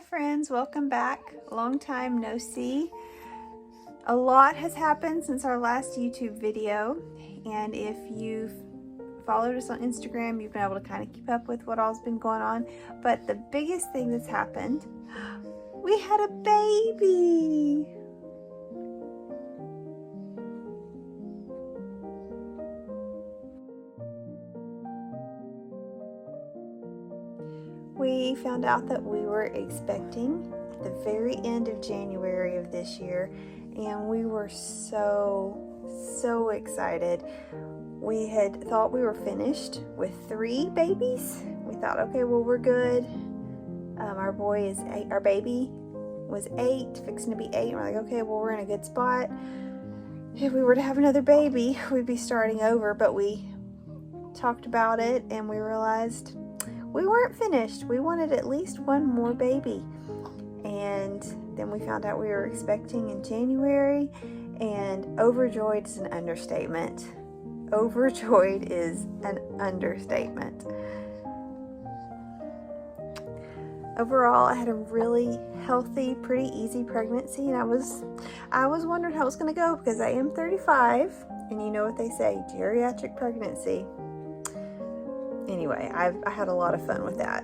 friends, welcome back. Long time no see. A lot has happened since our last YouTube video, and if you've followed us on Instagram, you've been able to kind of keep up with what all's been going on. But the biggest thing that's happened, we had a baby. We found out that we were expecting at the very end of January of this year, and we were so excited. We had thought we were finished with 3 babies. We thought, okay, well, we're good. Our baby was 8, fixing to be 8. And we're like, okay, well, we're in a good spot. If we were to have another baby, we'd be starting over. But we talked about it and we realized we weren't finished. We wanted at least one more baby. And then we found out we were expecting in January, and overjoyed is an understatement. Overjoyed is an understatement. Overall, I had a really healthy, pretty easy pregnancy, and I was wondering how it was going to go because I am 35, and you know what they say, geriatric pregnancy. Anyway, I had a lot of fun with that,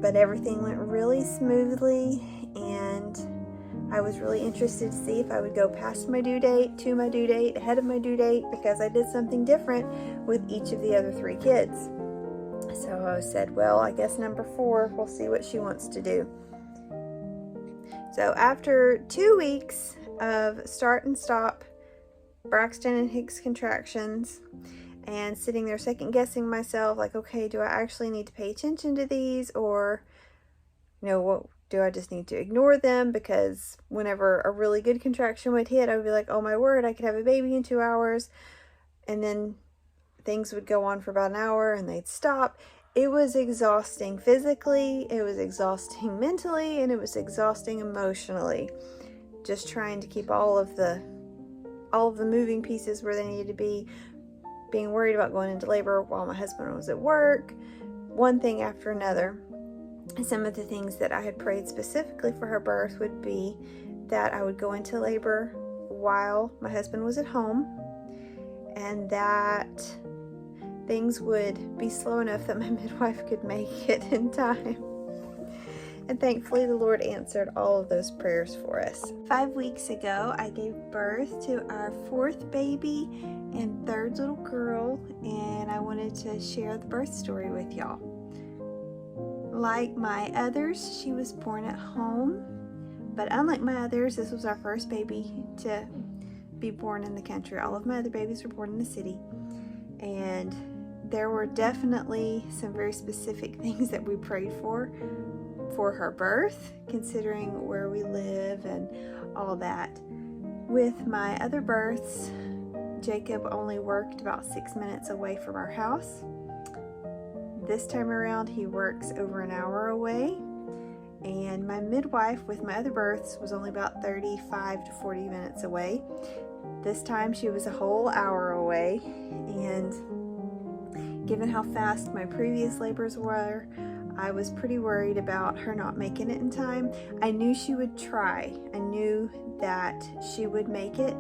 but everything went really smoothly, and I was really interested to see if I would go past my due date, to my due date, ahead of my due date, because I did something different with each of the other 3 kids. So I said, well, I guess number 4, we'll see what she wants to do. So after 2 weeks of start and stop, Braxton and Hicks contractions, and sitting there second guessing myself, like, okay, do I actually need to pay attention to these, or, you know, what do I just need to ignore them? Because whenever a really good contraction would hit, I would be like, oh my word, I could have a baby in 2 hours. And then things would go on for about an hour and they'd stop. It was exhausting physically, it was exhausting mentally, and it was exhausting emotionally. Just trying to keep all of the moving pieces where they needed to be, being worried about going into labor while my husband was at work, one thing after another. Some of the things that I had prayed specifically for her birth would be that I would go into labor while my husband was at home, and that things would be slow enough that my midwife could make it in time. And thankfully the Lord answered all of those prayers for us. 5 weeks ago, I gave birth to our 4th baby and 3rd little girl, and I wanted to share the birth story with y'all. Like my others, she was born at home, but unlike my others, this was our first baby to be born in the country. All of my other babies were born in the city, and there were definitely some very specific things that we prayed for her birth, considering where we live and all that. With my other births, Jacob only worked about 6 minutes away from our house. This time around, he works over an hour away, and my midwife with my other births was only about 35 to 40 minutes away. This time she was a whole hour away, and given how fast my previous labors were, I was pretty worried about her not making it in time. I knew she would try. I knew that she would make it.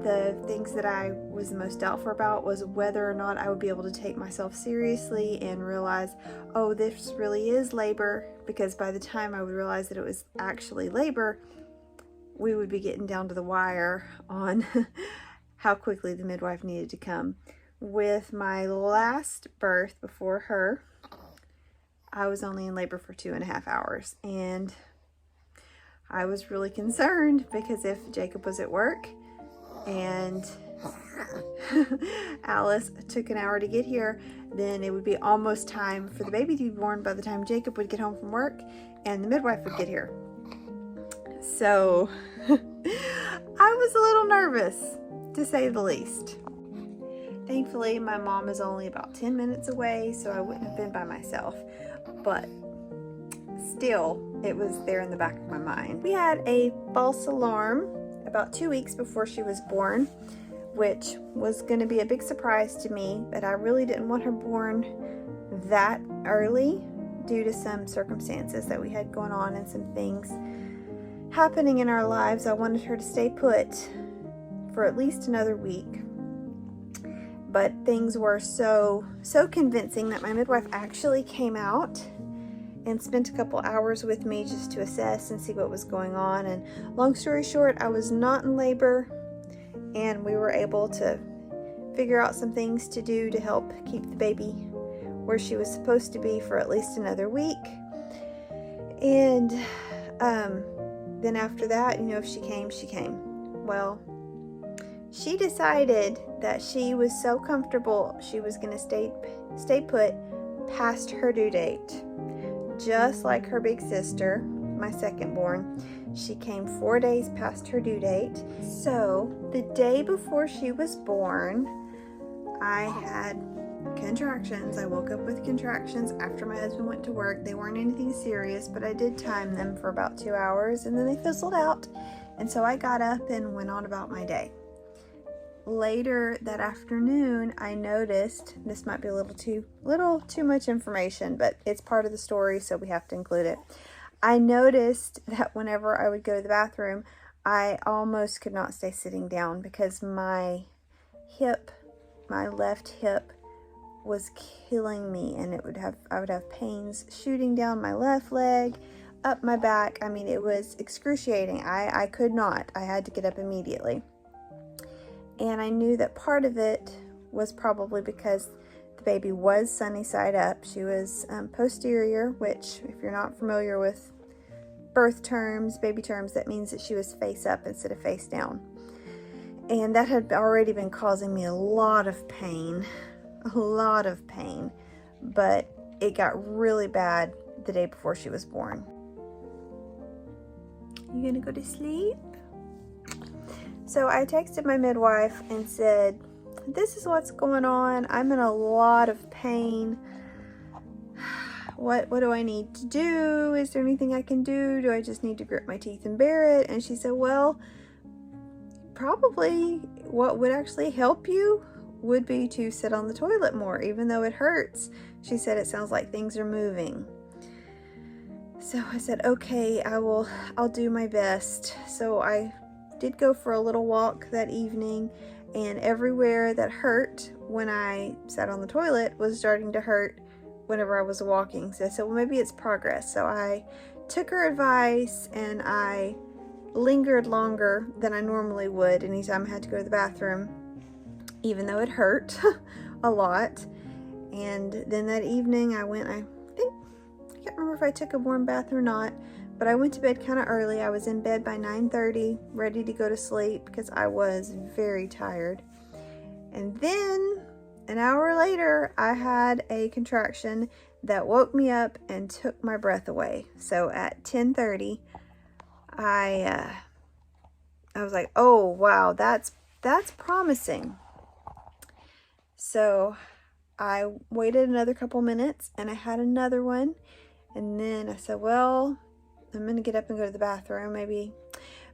The things that I was the most doubtful about was whether or not I would be able to take myself seriously and realize, oh, this really is labor, because by the time I would realize that it was actually labor, we would be getting down to the wire on how quickly the midwife needed to come. With my last birth before her, I was only in labor for 2.5 hours, and I was really concerned because if Jacob was at work and Alice took an hour to get here, then it would be almost time for the baby to be born by the time Jacob would get home from work and the midwife would get here. So I was a little nervous, to say the least. Thankfully, my mom is only about 10 minutes away, so I wouldn't have been by myself, but still, it was there in the back of my mind. We had a false alarm about 2 weeks before she was born, which was going to be a big surprise to me, but I really didn't want her born that early due to some circumstances that we had going on and some things happening in our lives, I wanted her to stay put for at least another week. But things were so convincing that my midwife actually came out and spent a couple hours with me just to assess and see what was going on. And long story short, I was not in labor, and we were able to figure out some things to do to help keep the baby where she was supposed to be for at least another week. And then after that, if she came, she came. Well, she decided that she was so comfortable she was going to stay put past her due date. Just like her big sister, my second born, she came 4 days past her due date. So the day before she was born, I had contractions. I woke up with contractions after my husband went to work. They weren't anything serious, but I did time them for about 2 hours, and then they fizzled out. And so I got up and went on about my day. Later that afternoon, I noticed, this might be a little too much information, but it's part of the story, so we have to include it. I noticed that whenever I would go to the bathroom, I almost could not stay sitting down because my left hip was killing me, and I would have pains shooting down my left leg, up my back. I mean, it was excruciating. I could not. I had to get up immediately. And I knew that part of it was probably because the baby was sunny side up. She was posterior, which, if you're not familiar with birth terms, baby terms, that means that she was face up instead of face down. And that had already been causing me a lot of pain, but it got really bad the day before she was born. You gonna go to sleep? So I texted my midwife and said, this is what's going on. I'm in a lot of pain. What do I need to do? Is there anything I can do? Do I just need to grit my teeth and bear it? And she said, well, probably what would actually help you would be to sit on the toilet more, even though it hurts. She said, it sounds like things are moving. So I said, okay, I'll do my best. So I did go for a little walk that evening, and everywhere that hurt when I sat on the toilet was starting to hurt whenever I was walking. So I said, well, maybe it's progress. So I took her advice, and I lingered longer than I normally would anytime I had to go to the bathroom, even though it hurt a lot. And then that evening I can't remember if I took a warm bath or not, but I went to bed kind of early. I was in bed by 9:30, ready to go to sleep because I was very tired. And then an hour later, I had a contraction that woke me up and took my breath away. So at 10:30, I was like, oh wow, that's promising. So I waited another couple minutes, and I had another one. And then I said, well, I'm going to get up and go to the bathroom.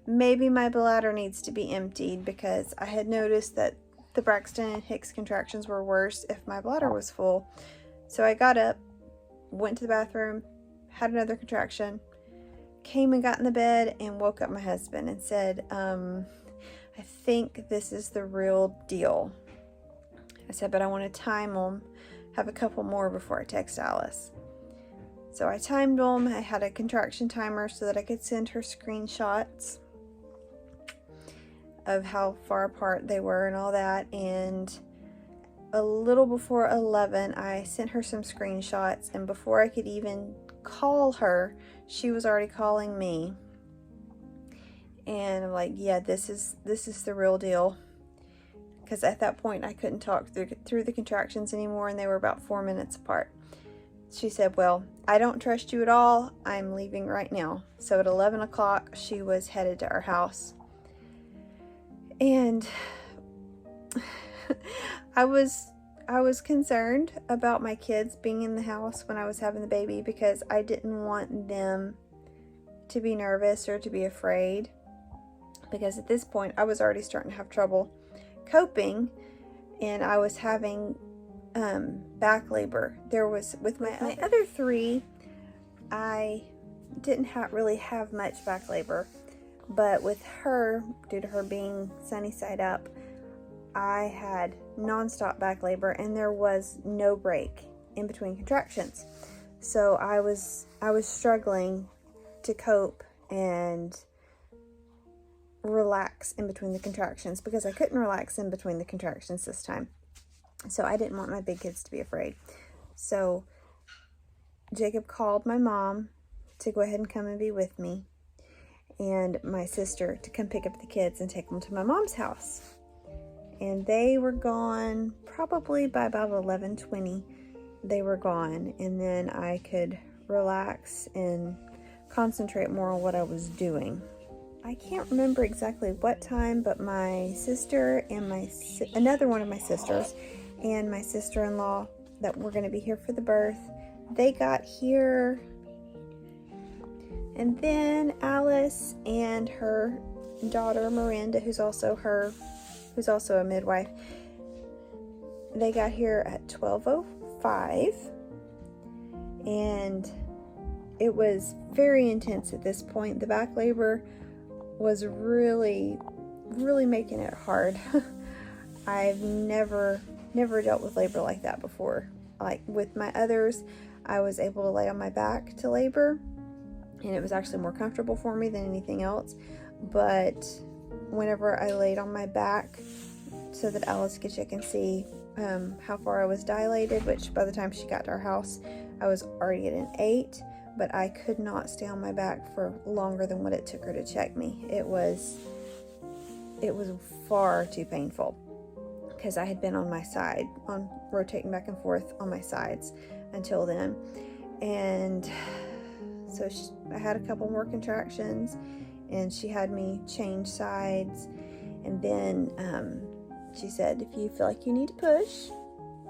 Maybe my bladder needs to be emptied, because I had noticed that the Braxton and Hicks contractions were worse if my bladder was full. So I got up, went to the bathroom, had another contraction, came and got in the bed and woke up my husband and said, I think this is the real deal. I said, but I want to time them, have a couple more before I text Alice. So I timed them. I had a contraction timer so that I could send her screenshots of how far apart they were and all that. And a little before 11, I sent her some screenshots, and before I could even call her, she was already calling me. And I'm like, yeah, this is the real deal. Because at that point, I couldn't talk through the contractions anymore, and they were about 4 minutes apart. She said, well, I don't trust you at all. I'm leaving right now. So at 11 o'clock, she was headed to our house. And I was concerned about my kids being in the house when I was having the baby, because I didn't want them to be nervous or to be afraid. Because at this point, I was already starting to have trouble coping, and I was having back labor. There was, with my other three, I didn't really have much back labor, but with her, due to her being sunny side up, I had nonstop back labor, and there was no break in between contractions. So I was struggling to cope and relax in between the contractions, because I couldn't relax in between the contractions this time. So I didn't want my big kids to be afraid. So Jacob called my mom to go ahead and come and be with me, and my sister to come pick up the kids and take them to my mom's house. And they were gone probably by about 11:20. They were gone, and then I could relax and concentrate more on what I was doing. I can't remember exactly what time, but my sister and another one of my sisters and my sister-in-law that were going to be here for the birth, they got here. And then Alice and her daughter Miranda, who's also a midwife, they got here at 12:05, and it was very intense at this point. The back labor was really making it hard. I've never dealt with labor like that before. Like with my others, I was able to lay on my back to labor, and it was actually more comfortable for me than anything else. But whenever I laid on my back so that Alice could check and see how far I was dilated, which by the time she got to our house, I was already at an 8, but I could not stay on my back for longer than what it took her to check me. It was far too painful, because I had been on my side, rotating back and forth on my sides until then. And so I had a couple more contractions, and she had me change sides. And then she said, if you feel like you need to push,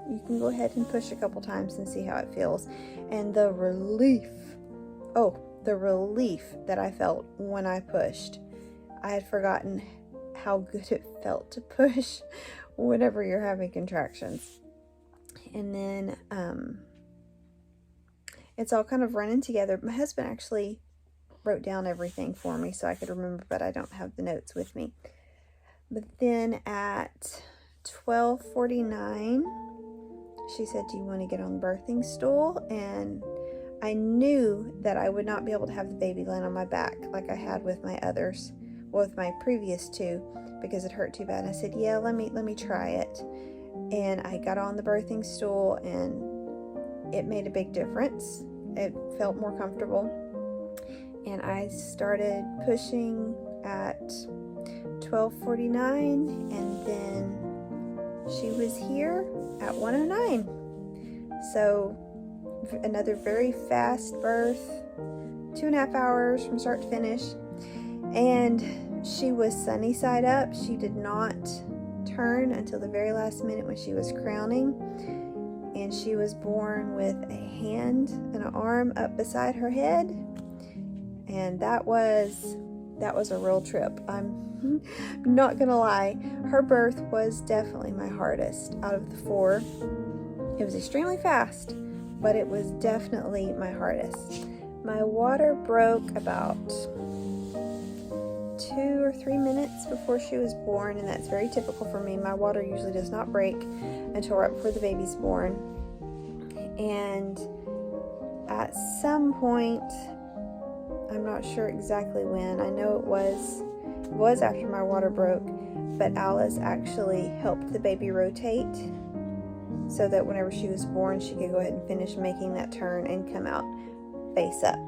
you can go ahead and push a couple times and see how it feels. And the relief that I felt when I pushed. I had forgotten how good it felt to push whenever you're having contractions. And then it's all kind of running together. My husband actually wrote down everything for me so I could remember, but I don't have the notes with me. But then at 12:49, she said, do you want to get on the birthing stool? And I knew that I would not be able to have the baby laying on my back like I had with my others, with my previous 2, because it hurt too bad. And I said, yeah, let me try it. And I got on the birthing stool, and it made a big difference. It felt more comfortable. And I started pushing at 12:49, and then she was here at 1:09. So another very fast birth, 2.5 hours from start to finish. And she was sunny side up. She did not turn until the very last minute when she was crowning. And she was born with a hand and an arm up beside her head. And that was a real trip. I'm not gonna lie. Her birth was definitely my hardest out of the 4. It was extremely fast, but it was definitely my hardest. My water broke about 2 or 3 minutes before she was born, and that's very typical for me. My water usually does not break until right before the baby's born. And at some point, I'm not sure exactly when, I know it was after my water broke, but Alice actually helped the baby rotate so that whenever she was born, she could go ahead and finish making that turn and come out face up.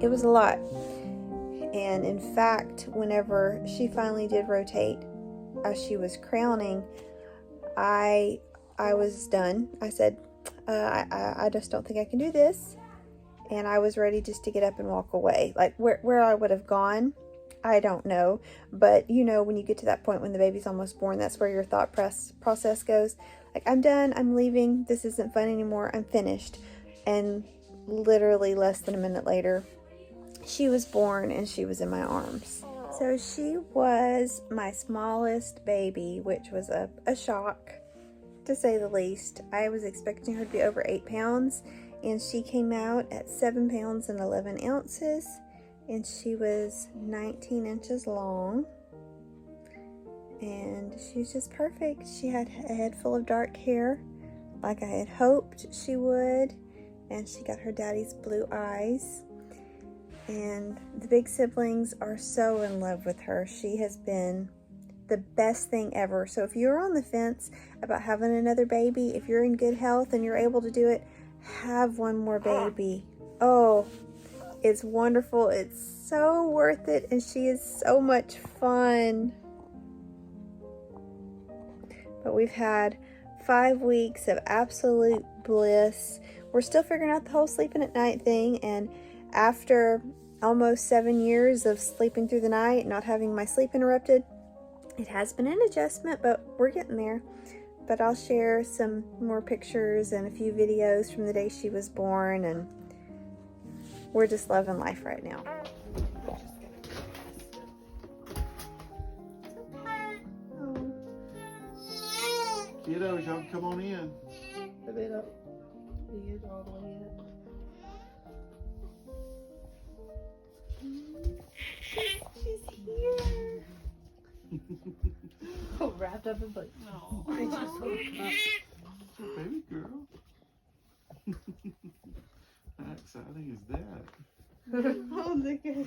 It was a lot. And in fact, whenever she finally did rotate, as she was crowning, I was done. I said, I just don't think I can do this. And I was ready just to get up and walk away. Like where I would have gone, I don't know. But you know, when you get to that point when the baby's almost born, that's where your thought process goes. Like, I'm done, I'm leaving, this isn't fun anymore, I'm finished. And literally less than a minute later, she was born and she was in my arms. So she was my smallest baby, which was a shock. to say the least. I was expecting her to be over 8 pounds, and she came out at 7 pounds and 11 ounces, and she was 19 inches long, and she was just perfect. She had a head full of dark hair, like I had hoped she would, and she got her daddy's blue eyes. And the big siblings are so in love with her. She has been the best thing ever. So if you're on the fence about having another baby, if you're in good health and you're able to do it, have one more baby. Oh, it's wonderful. It's so worth it, and she is so much fun. But we've had 5 weeks of absolute bliss. We're still figuring out the whole sleeping at night thing, and after almost 7 years of sleeping through the night, not having my sleep interrupted, it has been an adjustment, but we're getting there. But I'll share some more pictures and a few videos from the day she was born, and we're just loving life right now. Kiddos, y'all come on in. A bit up. He is all the way up. She's here. Oh, wrapped up in blanket. No. I just woke up. Baby girl. How exciting is that? Oh, look at it.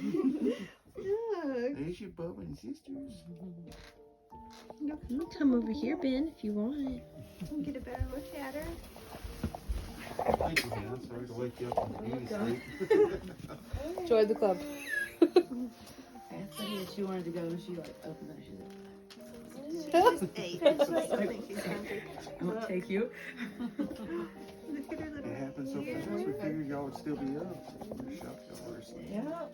Look. There's your brother and sisters. You can come over here, Ben, if you want. Get a better look at her. Thank you, man. Sorry to wake you up from beauty sleep. Join the club. She wanted to go and she like opened that. She's like, She's 8. I think she's hungry. I'm gonna take you. Look at her little It happened so fast, we figured y'all would still be up. We're shocked y'all were asleep. Yeah.